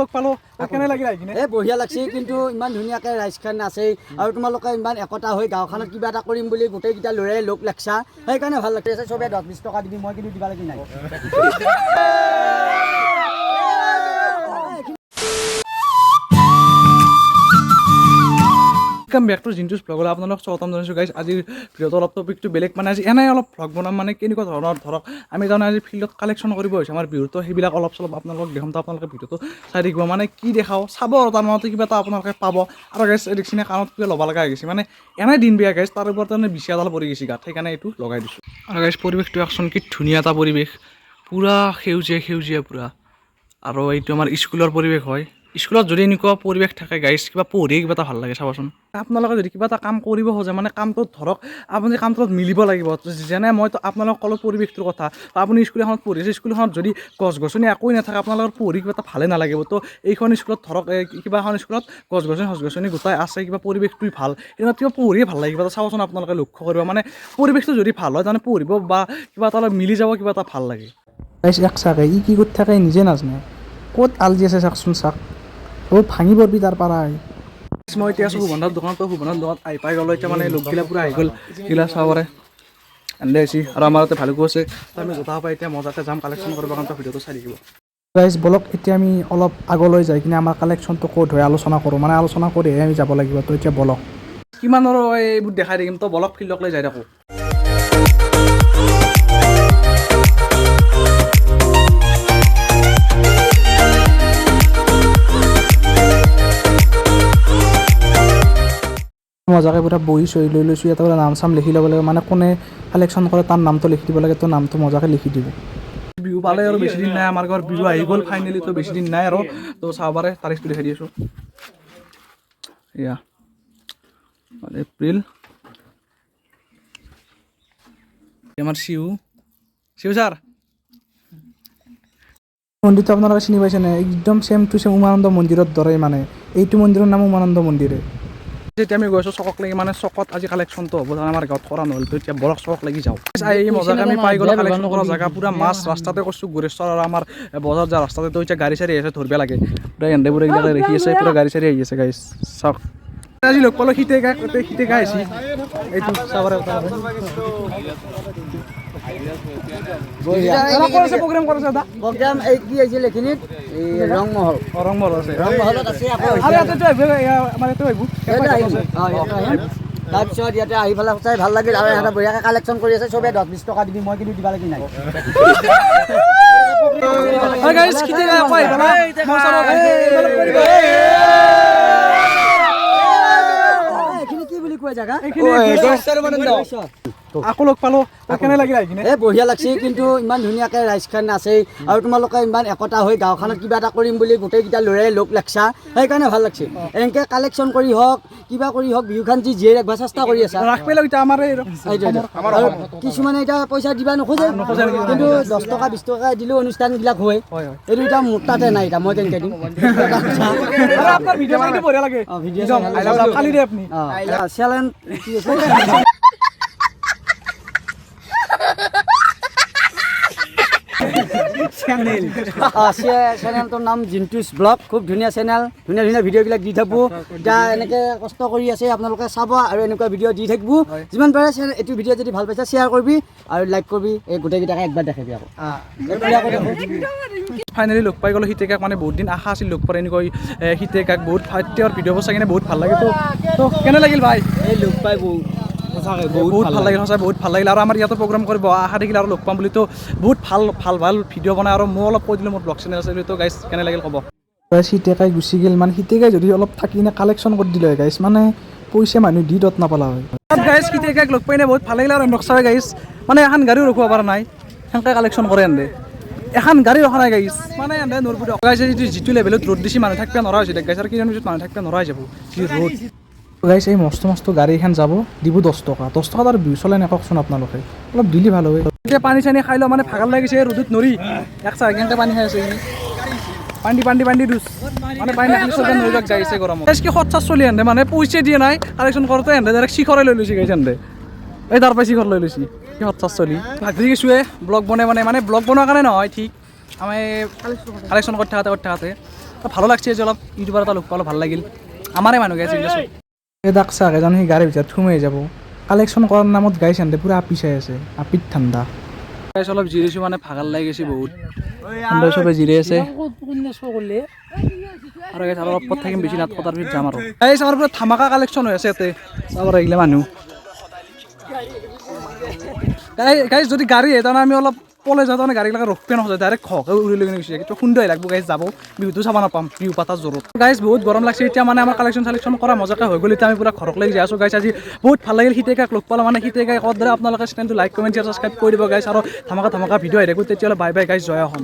লগ পালো কেনে লাগিল আহি কিনে বঢ়িয়া লাগছে কিন্তু ইমান ধুনীয়াকে ৰাইজখন আছে আৰু তোমালোকে ইমান একতা হৈ গাঁওখনত কিবা এটা কৰিম বুলি গোটেইকেইটা ল'ৰাই লগ লাগছা সেইকাৰণে ভাল লাগিছে চবে 10-20 টকা দিবি মই কিন্তু দিবা লাগি নাই Welcome back to Jintu's vlog. আপোনালোক স্বাগতম জনাইছো গাইজ। আজিৰ ভিডিঅ'টো অলপ টপিকটো বেলেগ মানে আজি এনে অলপ ভ্লগ বনাম মানে কেনেকুৱা ধৰণৰ ধৰক আমি তাৰমানে আজি ফিল্ডত কালেকশ্যন কৰিব হৈছে আমাৰ বিহুটো সেইবিলাক অলপ চলপ আপোনালোকক দেখাম তো আপোনালোকে ভিডিঅ'টো চাই থাকিব মানে কি দেখাওঁ চাব আৰু তাৰ মাজতে কিবা এটা আপোনালোকে পাব আৰু গাইজ এডিকশ্যনে কামত কিবা ল'ব লগা হৈ গৈছে মানে এনে দিন বেয়া গাইজ তাৰ ওপৰত মানে বিছি এডাল পৰি গৈছে গাত সেইকাৰণে এইটো লগাই দিছোঁ আৰু গাইজ পৰিৱেশটো একচোন কি ধুনীয়া এটা পৰিৱেশ পূৰা সেউজীয়া পূৰা আৰু এইটো আমাৰ স্কুলৰ পৰিৱেশ হয় স্কুলত যদি এনেকুৱা পৰিৱেশ থাকে গাইজ কিবা পঢ়ি কিবা এটা ভাল লাগে চাবচোন আপোনালোকে যদি কিবা এটা কাম কৰিব খোজে মানে কামটোত ধৰক আপুনি কামটোত মিলিব লাগিব যেনে মইতো আপোনালোকক ক'লো পৰিৱেশটোৰ কথা আপুনি স্কুল এখনত পঢ়িছে স্কুলখনত যদি গছ গছনি একোৱেই নাথাকে আপোনালোকৰ পঢ়ি কিবা এটা ভালে নালাগিব তো এইখন স্কুলত ধৰক কিবা এখন স্কুলত গছ গছনি গোটাই আছে কিবা পৰিৱেশটোই ভাল এনেকুৱা কিবা পঢ়িয়ে ভাল লাগে কিবা এটা চাবচোন আপোনালোকে লক্ষ্য কৰিব মানে পৰিৱেশটো যদি ভাল হয় তাৰমানে পঢ়িব বা কিবা এটা মিলি যাব কিবা এটা ভাল লাগে এক চাকে ই কি কৰি থাকে নিজে নাজানে ক'ত আলজি আছে চাকচোন চাক ভাঙি পৰবি তাৰ পাৰাই মই এতিয়া আছোঁ সুবন্ধৰ দোকানত আহি পাই গ'লো এতিয়া মানে লোকগিলা পূৰা আহি গ'ল গিলা চাবৰে আনিলে আহিছে আৰু আমাৰ ইয়াতে ভালকো আছে আমি জোতা পাই এতিয়া মজাতে যাম কালেকশ্যন কৰিব কাৰণে ভিডিঅ'টো চাই থাকিব গাইজ বলক এতিয়া আমি অলপ আগলৈ যাই কিনে আমাৰ কালেকশ্যনটো ক'ত হয় আলোচনা কৰোঁ মানে আলোচনা কৰিহে আমি যাব লাগিব তো এতিয়া বলক কিমান আৰু এইবোৰ দেখাই থাকিম তো বলক ফিল্ডক লৈ যাই থাকোঁ মজাকে পুৰা বহি চহি লৈ লৈছোঁ ইয়াতে নাম চাম লিখি ল'ব লাগে মানে কোনে কালেকশ্যন কৰে তাৰ নামটো লিখি দিব লাগে তো নামটো মজাকে লিখি দিব বিহু পালে আৰু বেছি দিন নাই আমাৰ ঘৰত বিহু আহি গ'ল ফাইনেলি তো বেছি দিন নাই আৰু তো চাব পাৰে তাৰিখটো দেখাই দি আছোঁ এয়া এপ্ৰিল আমাৰ শিউ ছাৰ মন্দিৰটো আপোনালোকে চিনি পাইছেনে একদম ছেম টু ছেম উমানন্দ মন্দিৰৰ দৰে মানে এইটো মন্দিৰৰ নাম উমানন্দ মন্দিৰে যেতিয়া আমি গৈছোঁ চকক লাগি মানে চকত আজি কালেকশ্যনটো হ'ব আমাৰ গাঁৱত কৰা নহ'ল তো এতিয়া বৰক চকক লাগি যাওঁ এই মজাকে আমি পাই গ'লোঁ কালেকশ্যন কৰা জেগা পূৰা মাছ ৰাস্তাতে কৈছোঁ গুৰেশ্বৰ আৰু আমাৰ বজাৰ যোৱা ৰাস্তাতে তো এতিয়া গাড়ী চাড়ী আহিছে ধৰিব লাগে পূৰা এণ্ডেবোৰে এইবিলাকে দেখি আছে পূৰা গাড়ী চাড়ী আহি আছে গাইছ চাওক আজি লগ পালোঁ শীতে গা আহিছে এইটো চাবৰে প্ৰগ্ৰাম এই কি আছিল এইখিনিত ৰংমহল আছে ৰংমহলত আছে তাৰপিছত ইয়াতে আহি পেলাই সঁচাই ভাল লাগিল আৰু ইহঁতে বঢ়িয়াকৈ কালেকশ্যন কৰি আছে চবে 10-20 টকা দিবি মই কিন্তু দিবা লাগি নাই এইখিনি কি বুলি কয় জেগা আকৌ লগ পালো কেনে লাগিল আহি কিনে বঢ়িয়া লাগছে কিন্তু ইমান ধুনীয়াকে ৰাইজখন আছে আৰু তোমালোকে ইমান একতা হৈ গাঁওখনত কিবা এটা কৰিম বুলি গোটেইকেইটা ল'ৰাই লগ লাগছা সেইকাৰণে ভাল লাগছে এনেকে কালেকশ্যন কৰি হওক কিবা কৰি হওক বিহুখন জীয়াই ৰাখিব চেষ্টা কৰি আছে কিছুমানে এতিয়া পইচা দিবা নোখোজে কিন্তু 10 টকা 20 টকা দিলেও অনুষ্ঠানবিলাক হয় এইটো এতিয়া মোৰ তাতে নাই এতিয়া মই কেনেকৈ দিম চেলেঞ্জ চেনেলটোৰ নাম জিন্টুছ ব্লগ খুব ধুনীয়া চেনেল ধুনীয়া ভিডিঅ'বিলাক দি থাকোঁ এতিয়া এনেকৈ কষ্ট কৰি আছে আপোনালোকে চাব আৰু এনেকুৱা ভিডিঅ' দি থাকিব যিমান পাৰে এইটো ভিডিঅ' যদি ভাল পাইছে শ্বেয়াৰ কৰিবি আৰু লাইক কৰিবি এই গোটেইকেইটাকে একবাৰ দেখাবি আকৌ ফাইনেলি লগ পাই গ'লোঁ শীতেকাক মানে বহুত দিন আশা আছিল লগ পাই এনেকৈ শীতেকাক বহুত তেওঁৰ ভিডিঅ'বোৰ চাই কিনে বহুত ভাল লাগে তো কেনে লাগিল ভাই এই লগ পাই বহুত ভাল লাগিল সঁচাই বহুত ভাল লাগিল আৰু আমাৰ ইয়াতো প্ৰগ্ৰাম কৰিব আশা থাকিলে আৰু লগ পাম বুলি তো বহুত ভাল ভিডিঅ' বনাই আৰু মই অলপ কৈ দিলোঁ মোৰ ব্লগ চেনেল আছে তো গাইজ কেনে লাগিল ক'ব শীতেকাই গুচি গ'ল মানে শীতেকাই যদি অলপ থাকি কিনে কালেকশ্যন কৰি দিলে হয় গাইজ মানে পইচা মানুহ দি দত নাপালা হয় গাইজ শীতেকাক লগ পাই বহুত ভাল লাগিল আৰু নক্সাৰে গাইজ মানে এখন গাড়ীও ৰখিব পৰা নাই সেনেকৈ কালেকশ্যন কৰে এনে এখন গাড়ী ৰখা নাই গাইজ মানে এনে নৰবুদ গাইছে যিটো লেভেলত ৰ'দ দিছে মানুহ থাকিব নোৱাৰা হৈছে গাইছ আৰু কিমান পিছত মানুহ থাকিব নোৱাৰা হৈ যাব যি ৰ'দ গাইছ এই মস্ত গাড়ী এখন যাব দিব 10 টকা আৰু বিহু চলাই নেকওকচোন আপোনালোকে অলপ দিলি ভাল হয় এতিয়া পানী চানী খাই লওঁ মানে ভাগৰ লাগিছে ৰ'দত নৰি এক চাহ কেনেকৈ পানী খাই আছে পানী দুচ মানে পানী নাখালে চবে নৰিবাক যাইছে গৰমত কি খৰচা চলি আনে মানে পইচা দিয়ে নাই কালেকশ্যন কৰোঁতে এনে ডাইৰেক্ট শিখৰে লৈ লৈছে গাইছে এনে এই তাৰ পৰাই শিখৰ লৈ লৈছে কি খৰচা চলি ভাগি গৈছোঁৱে ব্লগ বনাই মানে ব্লগ বনোৱাৰ কাৰণে নহয় ঠিক আমি কালেকশ্যন কৰি থাকোঁতে তো ভালো লাগছে যে অলপ ইউটিউবাৰ এটা লগ পালোঁ ভাল লাগিল আমাৰে মানুহ গাইছে এই দাক চাক এজন সি গাড়ীৰ ভিতৰত সোমাই যাব কালেকশ্যন কৰাৰ নামত গাইছ আনতে পূৰা আপি চাই আছে আপিত ঠাণ্ডা গাইছ অলপ জিৰাইছোঁ মানে ভাগাল লাগি গৈছে বহুত ঠাণ্ডা চবে জিৰাই আছে আৰু গাইছ আৰু অলপ পথ থাকিম বেছি নাট কটাৰ পিছত যাম আৰু গাইছ আমাৰ পুৰা ধামাকা কালেকশ্যন হৈ আছে ইয়াতে চাব আহিলে মানুহ গাইছ যদি গাড়ী আহে তাৰমানে আমি অলপ পলাই যাওঁ তাৰমানে গাড়ীবিলাক ৰখিব নহয় ডাইৰেক্ট খকে উৰি লৈ গুচি যায় কিন্তু সুন্দৰ লাগব গাইছ যাব বিহুটো চাব নাপাম বিহু পাতাৰ জোৰত গাইছ বহুত গৰম লাগছে এতিয়া মানে আমাৰ কালেকশ্যন চালেকশ্যন কৰা মজাকৈ হৈ গ'ল এতিয়া আমি পুৰা ঘৰক লাগি যাই আছোঁ গাইছ আজি বহুত ভাল লাগিল সিতেকাক লগ পালোঁ মানে সিতেকাক কত আপোনালোকে চেনেলটো লাইক কমেণ্ট ছাবস্ক্ৰাইব কৰি দিব গাইছ আৰু ধামাকা ভিডিঅ' আহি থাকোঁ তেতিয়াহ'লে বাই বাই গাইছ জয় অসম